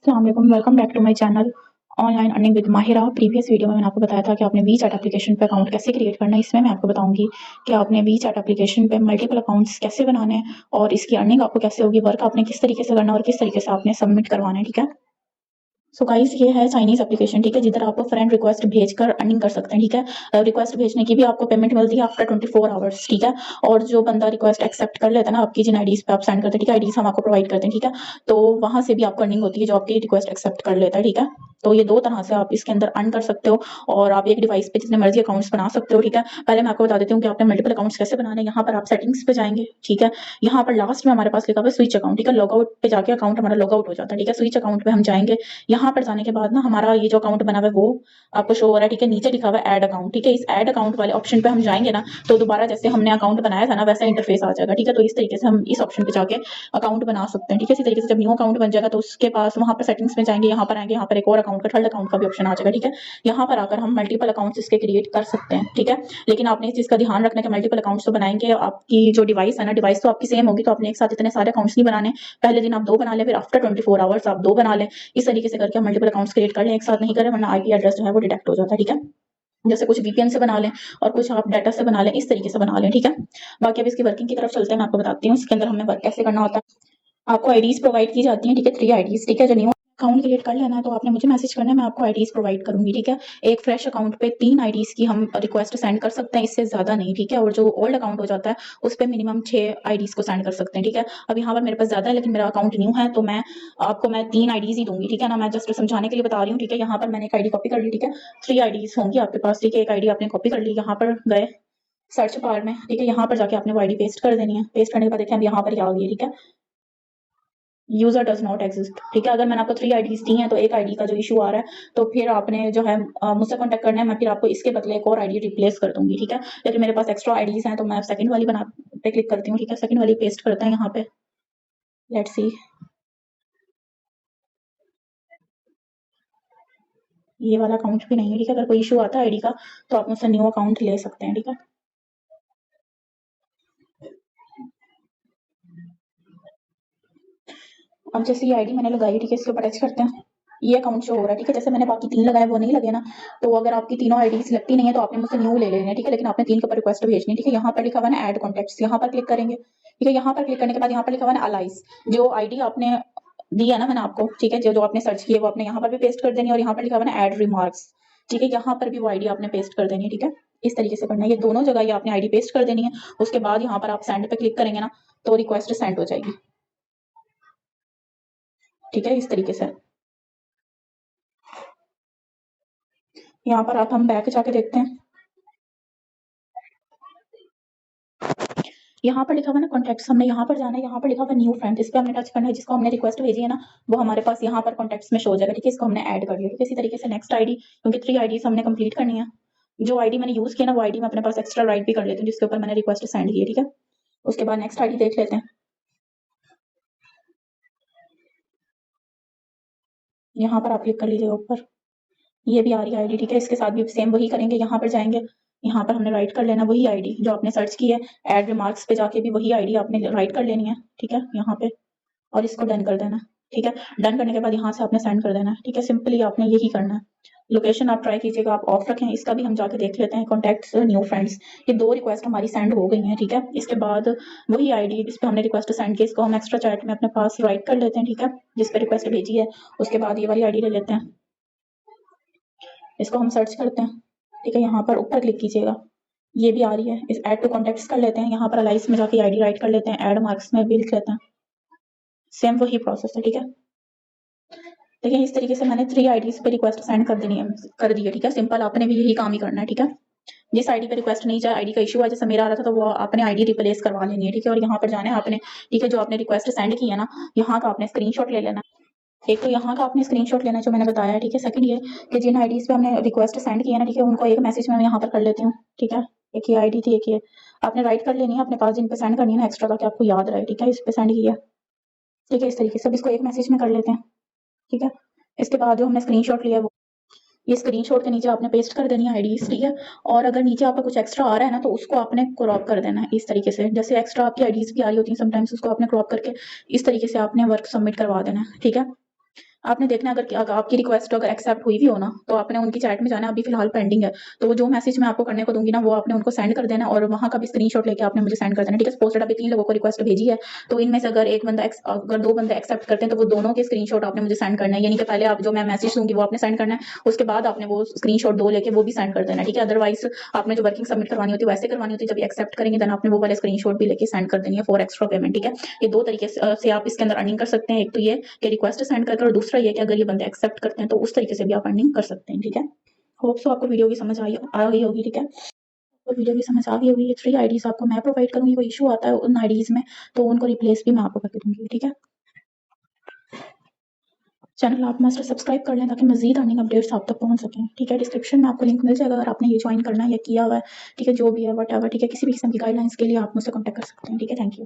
अस्सलाम welcome back to my channel online earning with Mahira. Previous video में मैंने आपको बताया था कि आपने वी चैट एप्लीकेशन पे अकाउंट कैसे क्रिएट करना है। इसमें मैं आपको बताऊंगी कि आपने वी चैट एप्लीकेशन पे मल्टीपल अकाउंट्स कैसे बनाने हैं और इसकी अर्निंग आपको कैसे होगी, वर्क आपने किस तरीके से करना है और किस तरीके से आपने सबमिट करवाना है। ठीक है, सो गाइस ये है चाइनीज एप्लीकेशन। ठीक है, जिधर आप फ्रेंड रिक्वेस्ट भेजकर अर्निंग कर सकते हैं। ठीक है, रिक्वेस्ट भेजने की भी आपको पेमेंट मिलती है आफ्टर 24 आवर्स। ठीक है, और जो बंदा रिक्वेस्ट एक्सेप्ट कर लेता है ना आपकी, जिन आईडीज पे आप सेंड करते हैं, ठीक है, आईडीज हम आपको प्रोवाइड करते हैं। ठीक है, तो वहां से भी आपको अर्निंग होती है जो आपकी रिक्वेस्ट एक्सेप्ट कर लेता है। ठीक है, तो ये दो तरह से आप इसके अंदर अर्न कर सकते हो और आप एक डिवाइस पे जितने मर्जी अकाउंट्स बना सकते हो। ठीक है, पहले मैं आपको बता देती हूँ कि आपने मल्टीपल अकाउंट्स कैसे बनाने हैं। यहाँ पर आप सेटिंग्स पे जाएंगे। ठीक है, यहाँ पर लास्ट में हमारे पास लिखा हुआ है स्विच अकाउंट। ठीक है, लॉगआउट पे जाके अकाउंट हमारा लॉगआउट हो जाता है। ठीक है, स्विच अकाउंट पे हम जाएंगे। यहाँ पर जाने के बाद ना हमारा ये जो अकाउंट बना हुआ है वो आपको शो हो रहा है। ठीक है, नीचे लिखा हुआ है ऐड अकाउंट। ठीक है, इस ऐड अकाउंट वाले ऑप्शन पे हम जाएंगे ना तो दोबारा जैसे हमने अकाउंट बनाया था ना वैसा इंटरफेस आ जाएगा। ठीक है, तो इस तरीके से हम इस ऑप्शन पे जाके अकाउंट बना सकते हैं। ठीक है, इसी तरीके से जब न्यू अकाउंट बन जाएगा तो उसके पास वहां पर सेटिंग्स में जाएंगे, यहाँ पर आएंगे, यहाँ पर एक और अकाउंट का थर्ड अकाउंट का भी ऑप्शन आ जाएगा। ठीक है, यहाँ पर आकर हम मल्टीपल अकाउंट्स इसके क्रिएट कर सकते हैं। ठीक है, लेकिन आपने इस चीज का ध्यान रखना है कि मल्टीपल अकाउंट्स तो बनाएंगे, आपकी जो डिवाइस है ना, डिवाइस तो आपकी सेम होगी, तो आपने एक साथ इतने सारे अकाउंट्स नहीं बनाने। पहले दिन आप दो बना लें, फिर आफ्टर 24 आवर्स आप दो बना लें। इस तरीके से करके हम मल्टीपल अकाउंट्स क्रिएट कर लें, एक साथ नहीं करें वरना आईपी एड्रेस जो है वो डिटेक्ट हो जाता है। ठीक है, जैसे कुछ वीपीएन से बना लें और कुछ आप डाटा से बना लें, इस तरीके से बना लें। ठीक है, बाकी अब इसकी वर्किंग की तरफ चलते हैं, मैं आपको बताती हूँ इसके अंदर हमें वर्क कैसे करना होता है। आपको आईडीज प्रोवाइड की जाती हैं। ठीक है, 3 आईडीज। ठीक है, जो न्यू अकाउंट क्रिएट कर लेना है तो आपने मुझे मैसेज करना है, मैं आपको आईडीज प्रोवाइड करूंगी। ठीक है, एक फ्रेश अकाउंट पे 3 आईडीज की हम रिक्वेस्ट सेंड कर सकते हैं, इससे ज्यादा नहीं। ठीक है, और जो ओल्ड अकाउंट हो जाता है उस पर मिनिमम 6 आईडीज को सेंड कर सकते हैं। ठीक है, अब यहाँ पर मेरे पास ज्यादा है लेकिन मेरा अकाउंट न्यू है तो मैं 3 आईडीज ही दूंगी। ठीक है ना, मैं जस्ट समझाने के लिए बता रही हूँ। ठीक है, यहाँ पर मैंने एक आईडी कॉपी कर ली। ठीक है, 3 आईडीज होंगी आपके पास। ठीक है, एक आईडी आपने कॉपी कर ली, यहाँ पर गए सर्च बार में। ठीक है, यहाँ पर जाके आपने वो आईडी पेस्ट कर देनी है। पेस्ट करने के बाद देखिए अब यहाँ पर ही आ गई है। ठीक है, यूजर डज नॉट एग्जिस्ट। ठीक है, अगर मैंने आपको 3 आईडीज दी हैं तो एक आईडी का जो इशू आ रहा है तो फिर आपने जो है मुझसे कांटेक्ट करना है, मैं फिर आपको इसके बदले एक और आईडी रिप्लेस कर दूंगी। ठीक है, लेकिन मेरे पास एक्स्ट्रा आईडीज हैं तो मैं सेकंड वाली बना पे क्लिक करती हूँ। ठीक है, सेकंड वाली पेस्ट करते हैं यहाँ पे। लेट्स सी, ये वाला अकाउंट भी नहीं है। ठीक है, अगर कोई इशू आता है आईडी का तो आप मुझसे न्यू अकाउंट ले सकते हैं। ठीक है, अब जैसे ये आईडी मैंने लगाई, ठीक है, इसके ऊपर टच करते हैं, ये अकाउंट शो हो रहा है। ठीक है, जैसे मैंने बाकी 3 लगाए वो नहीं लगे ना, तो अगर आपकी तीनों आईडीज लगती नहीं है तो आपने मुझसे न्यू ले लेने हैं। ठीक है, लेकिन आपने 3 के ऊपर रिक्वेस्ट भेजनी है। ठीक है, यहाँ पर लिखा हुआ है ऐड कॉन्टेक्ट्स, यहाँ पर क्लिक करेंगे। ठीक है, यहाँ पर क्लिक करने के बाद यहाँ पर लिखा हुआ है अलाइज, जो आईडी आपने दी है ना मैंने आपको, ठीक है, जो जो आपने सर्च किया वो आपने यहाँ पर भी पेस्ट कर देनी है और यहाँ पर लिखा हुआ है ऐड रिमार्क्स। ठीक है, यहाँ पर भी वो आईडी आपने पेस्ट कर देनी है। ठीक है, इस तरीके से करना है, ये दोनों जगह ये आपने आईडी पेस्ट कर देनी है। उसके बाद यहाँ पर आप सेंड पे क्लिक करेंगे ना तो रिक्वेस्ट सेंड हो जाएगी। ठीक है, इस तरीके से। यहाँ पर आप हम बैक जाके देखते हैं, यहाँ पर लिखा हुआ ना कॉन्टेक्ट्स, हमने यहाँ पर जाना है, यहाँ पर लिखा हुआ न्यू फ्रेंड, इस पे हमने टच करना है, जिसको हमने रिक्वेस्ट भेजी है ना वो हमारे पास यहाँ पर कॉन्टेक्ट्स में शो हो जाएगा। ठीक है, इसको हमने ऐड कर लिया। ठीक है, इसी तरीके से नेक्स्ट आईडी, क्योंकि 3 आईडीज हमने कंप्लीट करनी है, जो आईडी मैंने यूज किया ना वो आईडी मैं अपने पास एक्स्ट्रा राइट भी कर लेती हूँ जिसके ऊपर मैंने रिक्वेस्ट सेंड की है। ठीक है, उसके बाद नेक्स्ट आईडी देख लेते हैं, यहाँ पर आप क्लिक कर लीजिएगा ऊपर, ये भी आ रही है आईडी। ठीक है, इसके साथ भी सेम वही करेंगे, यहाँ पर जाएंगे, यहाँ पर हमने राइट कर लेना वही आईडी जो आपने सर्च की है, ऐड रिमार्क्स पे जाके भी वही आईडी आपने राइट कर लेनी है। ठीक है, यहाँ पे, और इसको डन कर देना। ठीक है, डन करने के बाद यहाँ से आपने सेंड कर देना है। ठीक है, सिंपली आपने यही करना है। लोकेशन आप ट्राई कीजिएगा, आप ऑफ रखें, इसका भी हम जाके देख लेते हैं। कॉन्टैक्ट्स न्यू फ्रेंड्स, ये 2 रिक्वेस्ट हमारी सेंड हो गई हैं। ठीक है, इसके बाद वही आईडी जिस पे हमने रिक्वेस्ट सेंड की, इसको हम एक्स्ट्रा चैट में अपने पास राइट कर लेते हैं। ठीक है, जिस पे रिक्वेस्ट भेजी है, उसके बाद ये वाली आईडी ले लेते हैं, इसको हम सर्च करते हैं। ठीक है, यहाँ पर ऊपर क्लिक कीजिएगा, ये भी आ रही है, इस ऐड टू कॉन्टेक्ट्स कर लेते हैं, यहाँ पर अलाइस में जाके आईडी राइट कर लेते हैं, ऐड मार्क्स में भी लिख लेते हैं, सेम वही प्रोसेस है। ठीक है, देखिए इस तरीके से मैंने 3 आईडीज पे रिक्वेस्ट सेंड कर देनी है, कर दी है। ठीक है, सिंपल, आपने भी यही काम ही करना है। ठीक है, जिस आईडी पे रिक्वेस्ट नहीं जाए, आईडी का इशू है, जैसे मेरा आ रहा था तो वो आपने आईडी रिप्लेस करवा लेनी है। ठीक है, और यहाँ पर जाना है आपने, ठीक है, जो आपने रिक्वेस्ट सेंड की है ना, यहाँ का आपने स्क्रीनशॉट ले लेना। एक तो यहाँ का आपने स्क्रीनशॉट लेना जो मैंने बताया है। ठीक है, सेकंड ये कि जिन आईडीज पे हमने रिक्वेस्ट सेंड की है ना, ठीक है, उनको एक मैसेज में मैं यहाँ पर कर लेती हूँ। ठीक है, एक ये आईडी थी, एक ये आपने राइट कर लेनी है अपने पास, जिन पे सेंड करनी है ना एक्स्ट्रा, ताकि आपको याद रहे। ठीक है, इस पे सेंड किया। ठीक है, इस तरीके से अब इसको एक मैसेज में कर लेते हैं। ठीक है, इसके बाद जो हमने स्क्रीनशॉट लिया है वो ये स्क्रीनशॉट के नीचे आपने पेस्ट कर देनी है आईडीज। ठीक है, और अगर नीचे आपका कुछ एक्स्ट्रा आ रहा है ना तो उसको आपने क्रॉप कर देना है इस तरीके से, जैसे एक्स्ट्रा आपकी आईडीज भी आ रही होती हैं समटाइम्स, उसको आपने क्रॉप करके इस तरीके से आपने वर्क सबमिट करवा देना है। ठीक है, आपने देखना है अगर आपकी रिक्वेस्ट अगर एक्सेप्ट हुई भी हो ना, तो आपने उनकी चैट में जाना है, अभी फिलहाल पेंडिंग है। तो वो जो मैसेज मैं आपको करने को दूँगी ना, वो आपने उनको सेंड कर देना और वहाँ का भी स्क्रीनशॉट लेके आपने मुझे सेंड कर देना, ठीक है? सपोज़ दैट अभी 3 लोगों को रिक्वेस्ट भेजी है, तो इनमें से अगर अगर 2 बंदे एक्सेप्ट करते हैं, तो वो दोनों के स्क्रीनशॉट आपने मुझे सेंड करना है। यानी कि पहले आप जो मैं मैसेज दूँगी वो आपने सेंड करना है, उसके बाद आपने वो स्क्रीनशॉट 2 लेके वो भी सेंड कर देना है, ठीक है? अदरवाइज़ आपने जो वर्किंग सबमिट करवानी होती है वैसे करवानी होती है, जब ये एक्सेप्ट करेंगे देन आपने वो वाले स्क्रीनशॉट भी लेके सेंड कर देनी है फॉर एक्स्ट्रा पेमेंट, ठीक है? ये 2 तरीके से आप इसके अंदर अर्निंग कर सकते हैं। एक तो ये कि रिक्वेस्ट सेंड करके और दूसरा ये कि अगर ये बंदे एक्सेप्ट करते हैं तो उस तरीके से भी आप अर्निंग कर सकते हैं, ठीक है? होप सो आपको वीडियो की समझ आ गई होगी, ठीक है? तो वीडियो की समझ आ गई होगी। ये 3 आईडीज़ आपको मैं प्रोवाइड करूँगी, कोई इश्यू आता है उन आईडीज़ में तो उनको रिप्लेस भी मैं आपको करके दूँगी, ठीक है? चैनल आप मस्ट सब्सक्राइब कर लें ताकि मज़ीद अर्निंग अपडेट्स आप तक पहुँच सकें, ठीक है? डिस्क्रिप्शन में आपको लिंक मिल जाएगा अगर आपने ये जॉइन करना है या किया हुआ है, ठीक है? जो भी है व्हाटएवर, ठीक है? किसी भी किस्म की गाइडलाइंस के लिए आप मुझसे कॉन्टैक्ट कर सकते हैं, ठीक है? Thank you.